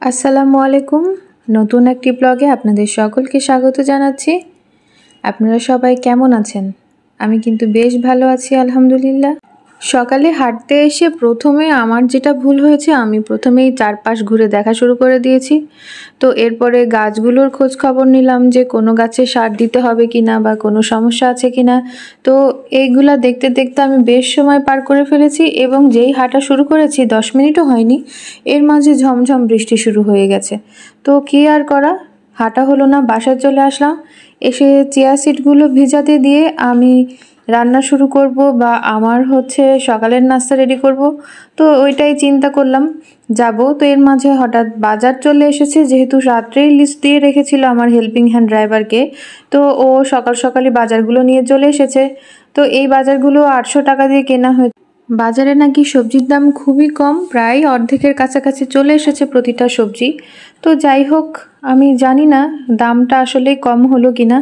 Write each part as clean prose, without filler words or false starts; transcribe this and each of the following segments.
আসসালামু আলাইকুম। নতুন একটি ব্লগে আপনাদের সকলকে স্বাগত জানাচ্ছি। আপনারা সবাই কেমন আছেন? আমি কিন্তু বেশ ভালো আছি আলহামদুলিল্লাহ। সকালে হাঁটতে এসে প্রথমে আমার যেটা ভুল হয়েছে, আমি প্রথমেই চারপাশ ঘুরে দেখা শুরু করে দিয়েছি। তো এরপরে গাছগুলোর খোঁজ খবর নিলাম যে কোনো গাছে সার দিতে হবে কিনা বা কোনো সমস্যা আছে কিনা। তো এইগুলা দেখতে দেখতে আমি বেশ সময় পার করে ফেলেছি এবং যেই হাঁটা শুরু করেছি 10 মিনিটও হয়নি, এর মাঝে ঝমঝম বৃষ্টি শুরু হয়ে গেছে। তো কী আর করা, হাঁটা হলো না, বাসায় চলে আসলাম। এসে চিয়া সিডগুলো ভিজাতে দিয়ে আমি রান্না শুরু করব বা আমার সকালের নাস্তা রেডি করব। তো ওইটাই চিন্তা করলাম যাব। তো এর মাঝে হঠাৎ বাজার চলে এসেছে, যেহেতু রাত্রেই লিস্ট দিয়ে রেখেছিল আমার হেল্পিং হ্যান্ড ড্রাইভারকে। তো ও সকাল সকালই বাজারগুলো নিয়ে চলে এসেছে। তো এই বাজারগুলো 800 টাকা দিয়ে কেনা হয়েছে। বাজারে নাকি সবজির দাম খুবই কম, প্রায় অর্ধেকের কাছাকাছি চলে এসেছে প্রতিটা সবজি। তো যাই হোক, আমি জানি না দামটা আসলেই কম হলো কিনা,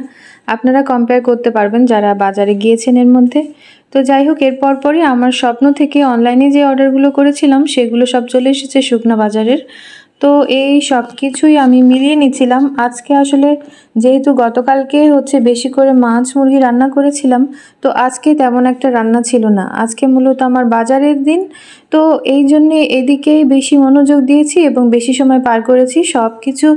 আপনারা কম্পেয়ার করতে পারবেন যারা বাজারে গিয়েছেন এর মধ্যে। তো যাই হোক, এর পরই আমার স্বপ্ন থেকে অনলাইনে যে অর্ডারগুলো করেছিলাম সেগুলো সব চলে এসেছে শুকনা বাজারের। তো এই সব কিছুই আমি মিলিয়ে নিচ্ছিলাম। আজকে আসলে যেহেতু গতকালকে বেশি করে মাছ মুরগি রান্না করেছিলাম, তো আজকে তেমন একটা রান্না ছিল না। আজকে মূলত আমার বাজারের দিন, তো এই জন্যে এদিকেই বেশি মনোযোগ দিয়েছি এবং বেশি সময় পার করেছি। সব কিছু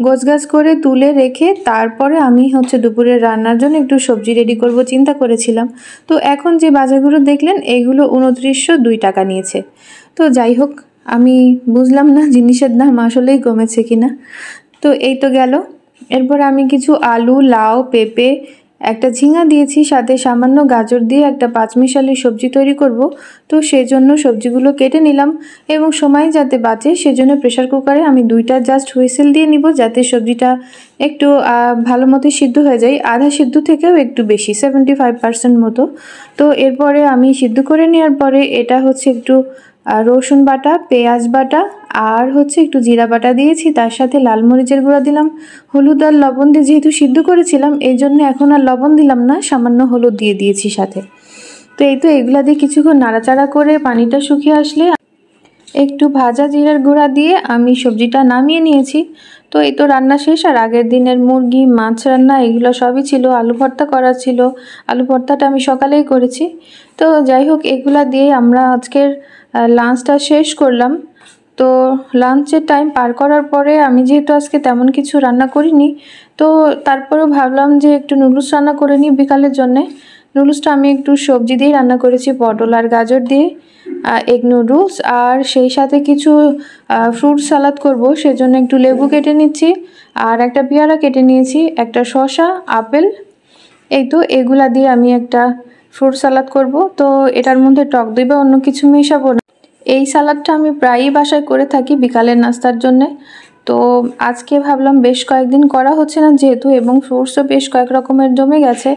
গোছগাছ করে তুলে রেখে তারপরে আমি দুপুরের রান্নার জন্য একটু সবজি রেডি করব চিন্তা করেছিলাম। তো এখন যে বাজারগুলো দেখলেন এগুলো 2902 টাকা নিয়েছে। তো যাই হোক, আমি বুঝলাম না জিনিসের দাম আসলেই কমেছে কিনা। তো এই তো গেল। এরপর আমি কিছু আলু, লাউ, পেঁপে, একটা ঝিঙা দিয়েছি, সাথে সামান্য গাজর দিয়ে একটা পাঁচমিশালি সবজি তৈরি করব। তো সেজন্য সবজিগুলো কেটে নিলাম এবং সময় যাতে বাঁচে সেজন্য প্রেশার কুকারে আমি 2টা জাস্ট হুইসেল দিয়ে নিব, যাতে সবজিটা একটু ভালো মতো সিদ্ধ হয়ে যায়, আধা সিদ্ধ থেকেও একটু বেশি, 75% মতো। তো এরপরে আমি সিদ্ধ করে নেওয়ার পরে এটা একটু রসুন বাটা, পেঁয়াজ বাটা আর একটু জিরা বাটা দিয়েছি, তার সাথে লাল মরিচের গুঁড়া দিলাম, হলুদ আর লবণ দিয়ে যেহেতু সিদ্ধ করেছিলাম এই জন্য এখন আর লবণ দিলাম না, সামান্য হলুদ দিয়ে দিয়েছি সাথে। তো এই তো এগুলা দিয়ে কিছুক্ষণ নাড়াচাড়া করে পানিটা শুকিয়ে আসলে একটু ভাজা জিরার গুঁড়া দিয়ে আমি সবজিটা নামিয়ে নিয়েছি। তো এই তো রান্না শেষ। আর আগের দিনের মুরগি, মাছ রান্না এগুলো সবই ছিল, আলু ভর্তা করা ছিল, আলু ভর্তাটা আমি সকালেই করেছি। তো যাই হোক, এগুলা দিয়ে আমরা আজকের লাঞ্চটা শেষ করলাম। তো লাঞ্চের টাইম পার করার পরে আমি যেহেতু আজকে তেমন কিছু রান্না করিনি, তো তারপরেও ভাবলাম যে একটু নুডলস রান্না করে নিই বিকালের জন্যে। নুডলসটা আমি একটু সবজি দিয়ে রান্না করেছি, পটল আর গাজর দিয়ে এগ নুডলস, আর সেই সাথে কিছু ফ্রুট সালাদ করব, সেজন্য একটু লেবু কেটে নিচ্ছি আর একটা পেয়ারা কেটে নিয়েছি, একটা শসা, আপেল। এই তো এগুলা দিয়ে আমি একটা ফ্রুট সালাদ করব। তো এটার মধ্যে টক দই বা অন্য কিছু মেশাবো না। এই সালাদটা আমি প্রায়ই বাসায় করে থাকি বিকালের নাস্তার জন্যে। তো আজকে ভাবলাম বেশ কয়েকদিন করা হচ্ছে না যেহেতু, এবং ফ্রুটসও বেশ কয়েক রকমের জমে গেছে,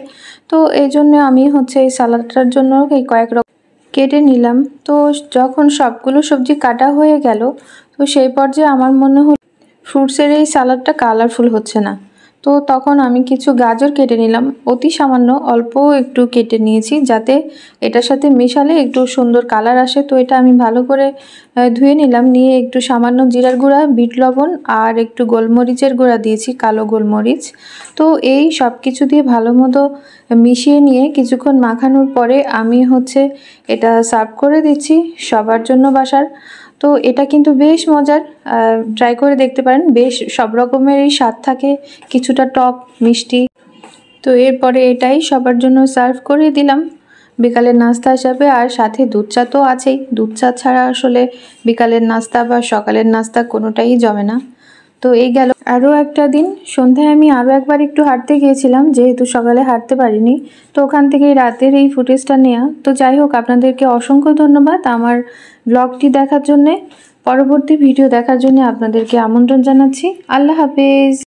তো এই জন্য আমি এই সালাদটার জন্য এই কয়েক রকম কেটে নিলাম। তো যখন সবগুলো সবজি কাটা হয়ে গেল, তো সেই পর্যায়ে আমার মনে হলো ফ্রুটসের এই সালাদটা কালারফুল হচ্ছে না। তো তখন আমি কিছু গাজর কেটে নিলাম, অতি সামান্য অল্প একটু কেটে নিয়েছি, যাতে এটার সাথে মেশালে একটু সুন্দর কালার আসে। তো এটা আমি ভালো করে ধুয়ে নিলাম, নিয়ে একটু সামান্য জিরার গুঁড়া, বিট লবণ আর একটু গোলমরিচের গুঁড়া দিয়েছি, কালো গোলমরিচ। তো এই সব কিছু দিয়ে ভালো মতো মিশিয়ে নিয়ে কিছুক্ষণ মাখানোর পরে আমি এটা সার্ভ করে দিচ্ছি সবার জন্য বাসার। তো এটা কিন্তু বেশ মজার, ট্রাই করে দেখতে পারেন। বেশ সব রকমেরই স্বাদ থাকে, কিছুটা টক মিষ্টি। তো এরপরে এটাই সবার জন্য সার্ভ করে দিলাম বিকালের নাস্তা হিসাবে। আর সাথে দুধ চা তো আছেই, দুধ চা ছাড়া আসলে বিকালের নাস্তা বা সকালের নাস্তা কোনোটাই জমে না। তো এই গেল। আরও একটা দিন সন্ধ্যায় আমি আরও একবার একটু হাঁটতে গিয়েছিলাম, যেহেতু সকালে হাঁটতে পারিনি। তো ওখান থেকে রাতের এই ফুটেজটা নেওয়া। তো যাই হোক, আপনাদেরকে অসংখ্য ধন্যবাদ আমার ব্লগটি দেখার জন্যে। পরবর্তী ভিডিও দেখার জন্য আপনাদেরকে আমন্ত্রণ জানাচ্ছি। আল্লাহ হাফেজ।